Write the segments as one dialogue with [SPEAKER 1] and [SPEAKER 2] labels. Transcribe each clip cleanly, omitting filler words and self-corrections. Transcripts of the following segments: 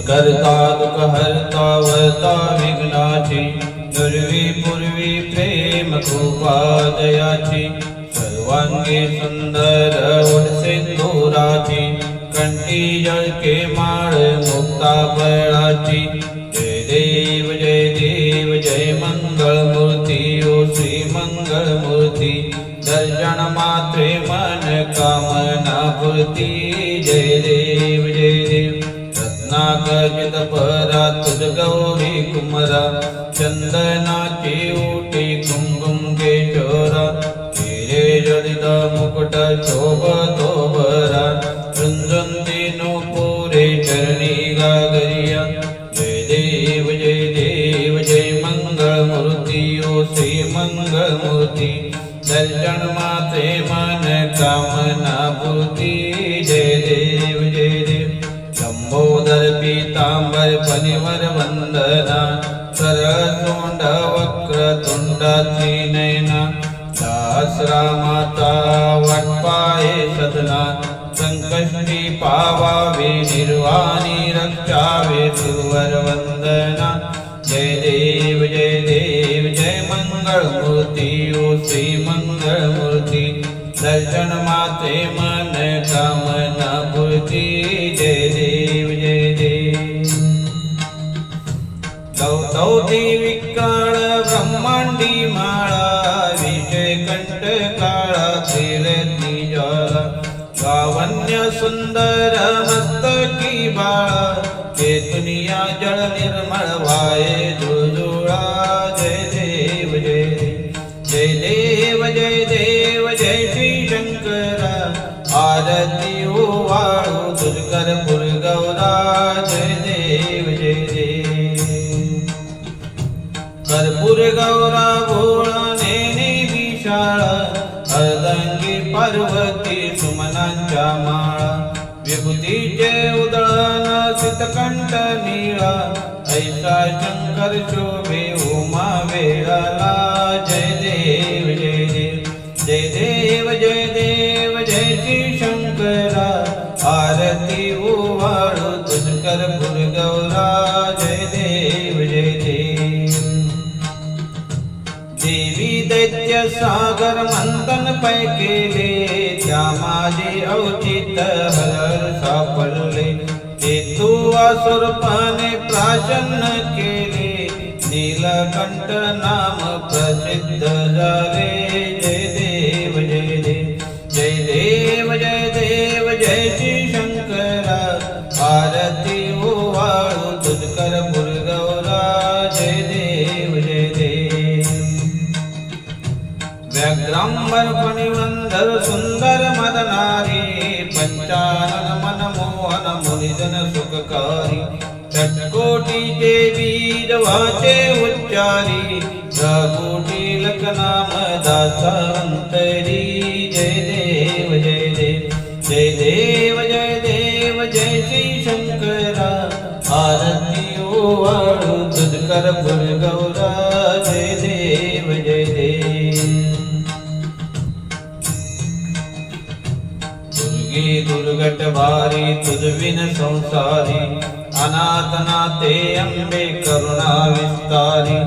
[SPEAKER 1] करता दुख हरता वरता विघ्नाची दुर्वी पूर्वी प्रेम कृपा दयाची सर्वांगी सुंदर ओढ सिंदुराची कंठी जळके माळ मुक्ता बळाची जय देव जय मंगल मूर्ती ओ श्री मंगल मूर्ती दर्शन मात्रे मन कामना पूर्ती जय देव रत्नाकर्षित परा तुझ गौरी कुमरा चंदनाची ओटी कुंकुम केशोरा हिरे जडित मुकुट शोभतो बरा रुंजुंती नुपुरे चरणी गागरिया जय मंगल मूर्ती ओ श्री मंगल मूर्ती दर्शन मात्रे मन कामना पूर्ती जय देव लंबोदर पीतांबर फणिवर वंदना सरसोंड वक्र तुंड त्रिनयना दासरा माता वटपाये सदना संकष्टी पावावे निर्वाणी रक्षावे सुरवर वंदना जय देव जय मंगल मूर्ती ओ श्री मंगल मूर्ती दर्शन माते मन कामना पूर्ती जय देव दौती विकाळ ब्रह्मांडी माळा विजय कंठ काळा त्रिरत्नी ज्वाला लावण्य सुंदर मस्तकी बाळा चेतनिया जळ निर्मळ वाये जुळजुळा जय देव जय श्री शंकरा आरती ओवाळू दुर्कर पुरगौरा जय देव कर्पूर गौरा भोळा नेने विशाळा अर्धांगी पार्वती सुमनांच्या माळा विभूतीचे उदळण सितकंठ नीळा ऐसा शंकर शोभे उमा वेळाला जय देव जय श्री शंकरा आरती ओवाळू तुझकर पुरगौरा जय देव देवी दैत्य सागर मंथन पै केले त्या माझे अवचित हर सापडले ते तू असुरपणे प्राशन केले नीलकंठ नाम प्रसिद्ध झाले जय देव जय श्री शंकरा आरती ओवाळू तुझकर पुरगौरा जय देव व्याघ्रांबर फणिवंदर सुंदर मदनारी पंचानन मनमोहन मुनिजन सुखकारी षट्कोटी देवी वाचे उच्चारी रघुटी लखनाम दासांतरी जय देव जय श्री शंकरा आरती ओवाळू तुझकर पुरगौरा जय देव दुर्गट भारी तुझ विन संसारी अनाथ नाते अंबे करुणा विस्तारी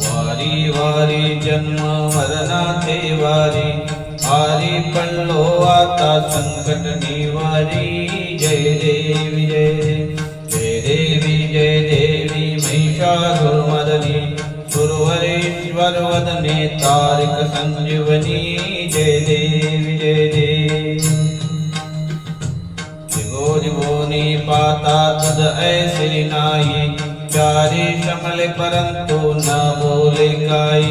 [SPEAKER 1] वारी वारी जन्म मरणाते वारी आरी पडलो आता संकट निवारी जय देवी महिषासुरमर्दिनी सुरवरेश्वर वदने तारिक संजीवनी जय देवी दिवोनी पाता तुझ ऐसे नाही चारी शमले परंतु न बोले काई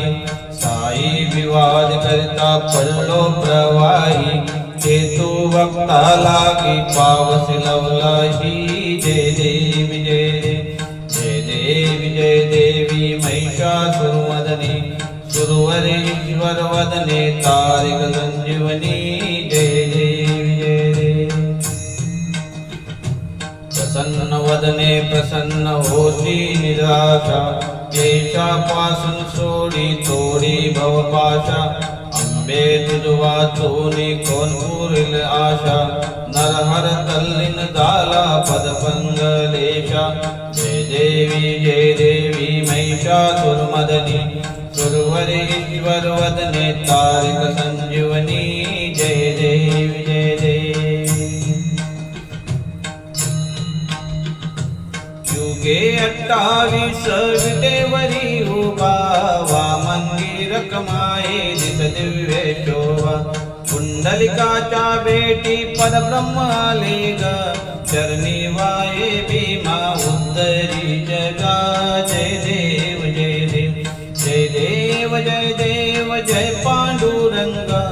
[SPEAKER 1] साई विवाद करता पडलो प्रवाही हेतु वक्ता लागी पावस लवलाही जय देवी महिषासुरमर्दिनी सुरवरेश्वर वदने तारिक संजीवनी जय देवी प्रसन्न वदने प्रसन्न होती निराशा केशापासून सोडी तोडी भवपाशा तुझ वाचूनी कोण पुरील आशा नरहर तल्लीन झाला पदपंगलेशा जय देवी महिषासुरमर्दिनी सुरवरी ईश्वर वदने तारिक संजीवनी जय देवी जय देवी युगे 28 विटेवरी उभा वामंगी रकमाये दिस दिव्य शोभा कुंडलिकाच्या भेटी परब्रह्म आले ग चरणी वाये भीमा उद्धरी जगा जय देव जय देव जय देव जय देव जय पांडुरंगा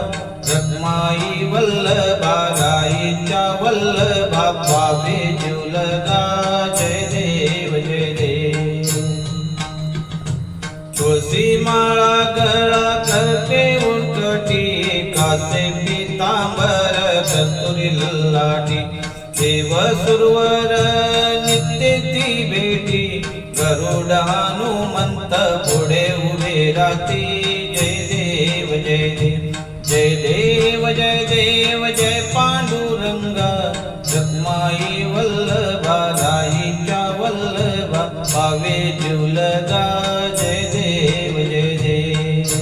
[SPEAKER 1] रखमाई वल्लभा राईच्या वल्लभा पावे जीवलगा जय देव जय देव तुळसी माळा गळा करते उलकटी कासे पीतांबर कस्तुरी लाटी देव सुरवर नित्य ती भेटी गरुड हनुमंत पुढे उभे राहती जय देव जय देव जय देव जय देव जय पांडुरंगा रखमाई वल्लभा राईच्या वल्लभा पावे जीवलगा जय देव जय देव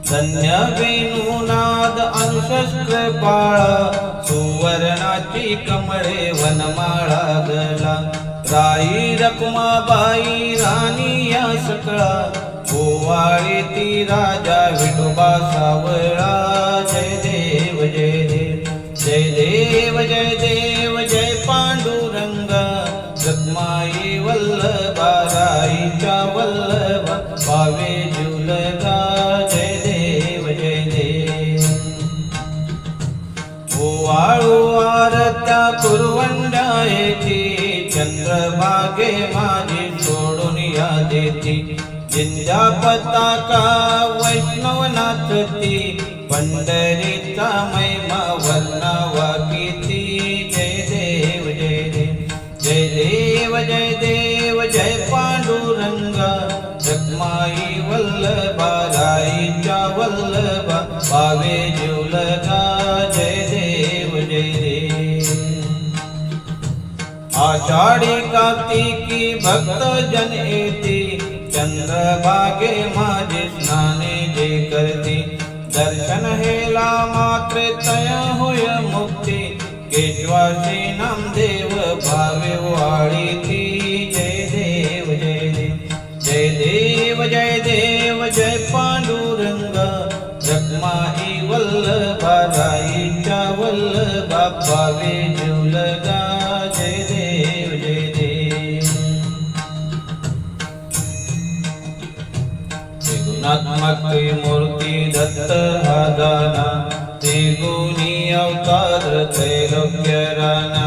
[SPEAKER 1] धन्य वेणुनाद अनुशस्त्र पाळा सुवर्णाची कमळे वनमाळा गला राई रखुमाबाई राणी या सकळा गोवाळी ती राजा विठोबा सावळा जय देव जय देव जय देव जय देव जय पांडुरंगा रखमाई वल्लभा राईच्या वल्लभा पावे जीवलगा जय देव जय देव ओवाळू आरत्या कुरवंडा येती चंद्रभागे माझी सोडून या देती जिंजा पताका वैष्णव नाचती पंढरीचा महिमा वर्णावा किती जय देव जय देव जय देव जय देव जय पांडुरंगा रखमाई वल्लभा राईच्या वल्लभा पावे जीवलगा जय देव जय देव आषाढी कार्तिकी भक्त जन येती चंद्रभागे माझे स्नाने जे करती दर्शन हेला मात्र तय होय मुक्ती केशवासी नामदेव भावे वाळी ती जय देव जय देव जय देव जय देव जय पांडुरंगा रखमाई वल्लभा राईच्या वल्लभा पावे जीवलगा जय देव जय देव त्रिगुणात्मक मूर्ती दत्त हा दाना त्रिगुणी अवतार त्रैलोक्य राणा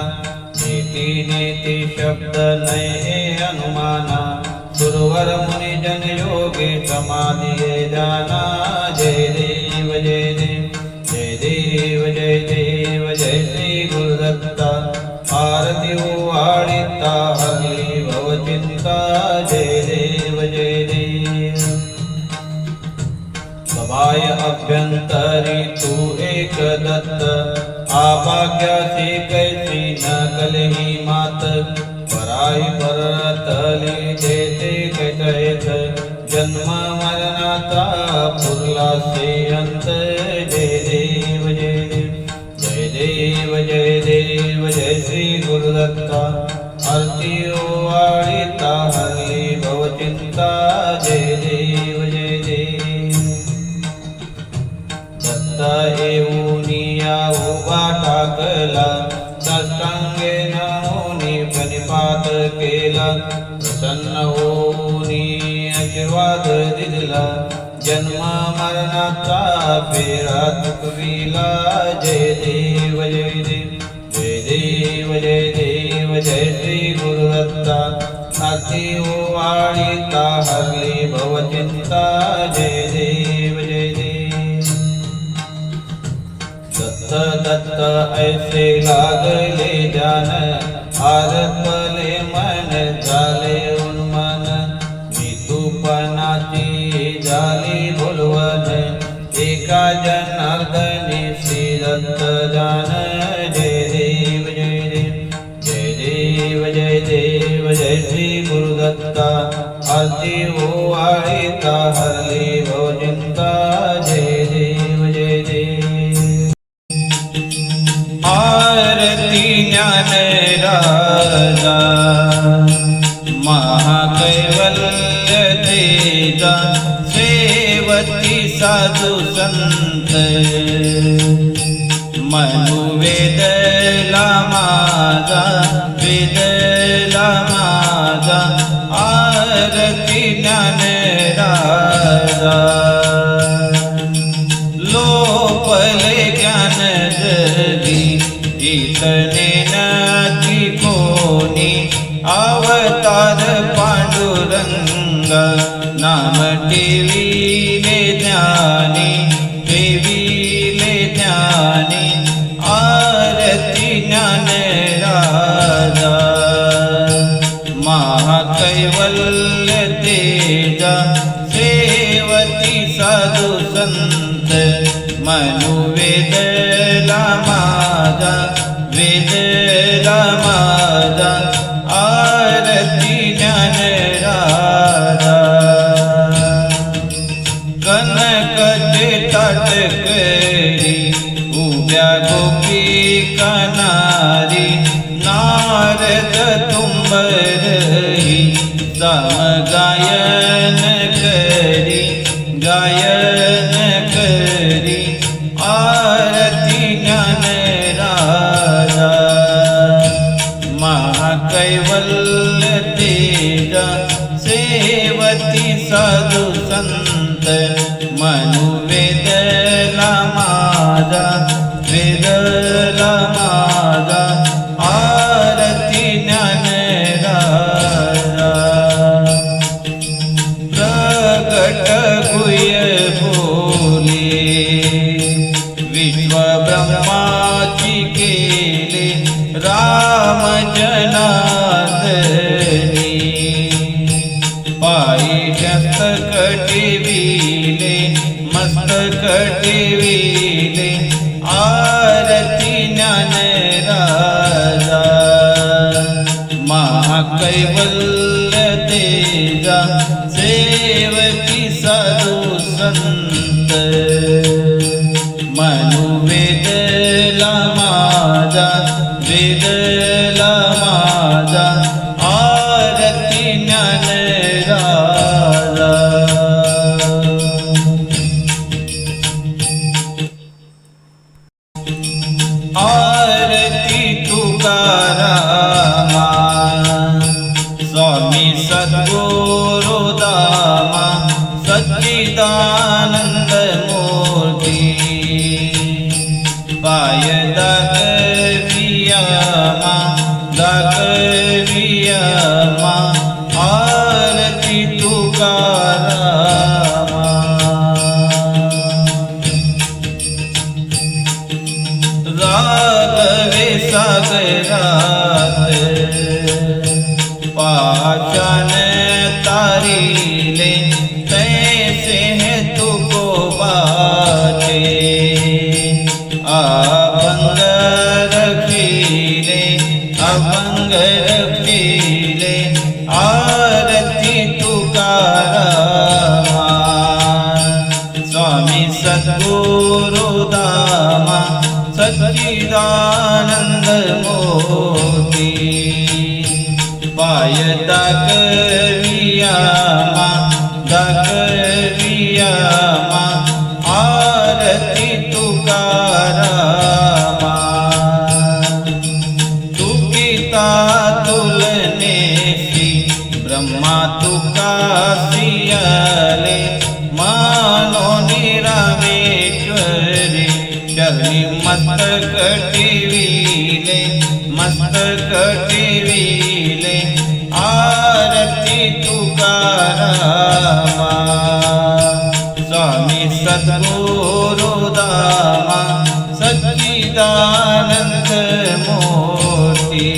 [SPEAKER 1] नीती नीती शब्द नये अनुमाना सुरवर मुनि जन योगे समाधि जाना जय देव जय देव जय देव जय देव जय श्री गुरुदत्ता आरती ओवाळिता हरली भवचिंता जय देव जय देव सभाय अभ्यंतरी तू एक दत्त आभाग्यासी कैसी न कलही मात पराई परतली देते कैत जन्म मरणाचा पुरला से अंत जय देव जय देव जय देव जय देव जय श्री गुरुदत्ता आरती ओवाळिता हरली भवचिंता जय देव जय देव दत्त येऊनिया उभा टाकला साष्टांगे नमोनी प्रणिपात केला प्रसन्न होऊनी आशीर्वाद दिला जन्म मरणाचा फेरा चुकविला जय देव जय देव जय देव जय देव जय श्री गुरुदत्ता आरती ओवाळिता हरली भवचिंता जय देव जय देव दत्त दत्त ऐसे लागले जान आरतले मन झाले उन्मन मी तूपणाची झाली बोलवन दत्ता आरती ओवाळीता हरली भोजिंता जय देव जय देव आरती ज्ञान राजा महाकैवल्य तेजा सेवती साधू संत मनु वेदला माझा वेदला माझा आरती ज्ञान राजा लोपले ज्ञान जगी इतने नकी कोणी अवतार पांडुरंग नाम ठेविले ज्ञानी ठेविले ज्ञानी आरती ज्ञान राजा महाकैवल्य तेजा सेवती साधू संत मनु वेदला माझा वेदला माझा आरती ज्ञान राजा कनकचे ताटकरी उभ्या गोपिका नारी नारद तुंबरही साम गायन करी गायन करी आरती ज्ञान राजा महाकैवल्य तेजा सेवती साधू संत मनु वेदला माझा वेदला माझा आरती ज्ञान राजा प्रगट गुह्य बोले विश्व ब्रह्माची केले राम जनार्दनी पायी मस्तक टेविले मस्तक टेविले आरती ज्ञान राजा महाकैवल्य तेजा सेवती साधू संत मनु वेदला माझा वेदला माझा आरती ज्ञान राजा आरती तुकारामा स्वामी सद्गुरु दामा सच्चिदानंद मूर्ती पाय दाखवियामा दाखवियामा आरती तुकारामा राघवे सागरात पाषाण तारिले तैसे है तुको बाटे अभंग रखिले अभंग रखिले आरती तुकारामा स्वामी सद्गुरु दामा सच्चिदानंद मोती पाय दाखवियामा दाखवियामा आरती तुकारामा तुकिता तुलनेसी ब्रह्मा तुका सियाले मानो निरामेश्वरी चरणी मस्तक टेविले मस्तक टेविले आरती तुकारामा स्वामी सद्गुरु दामा सच्चिदानंद मूर्ती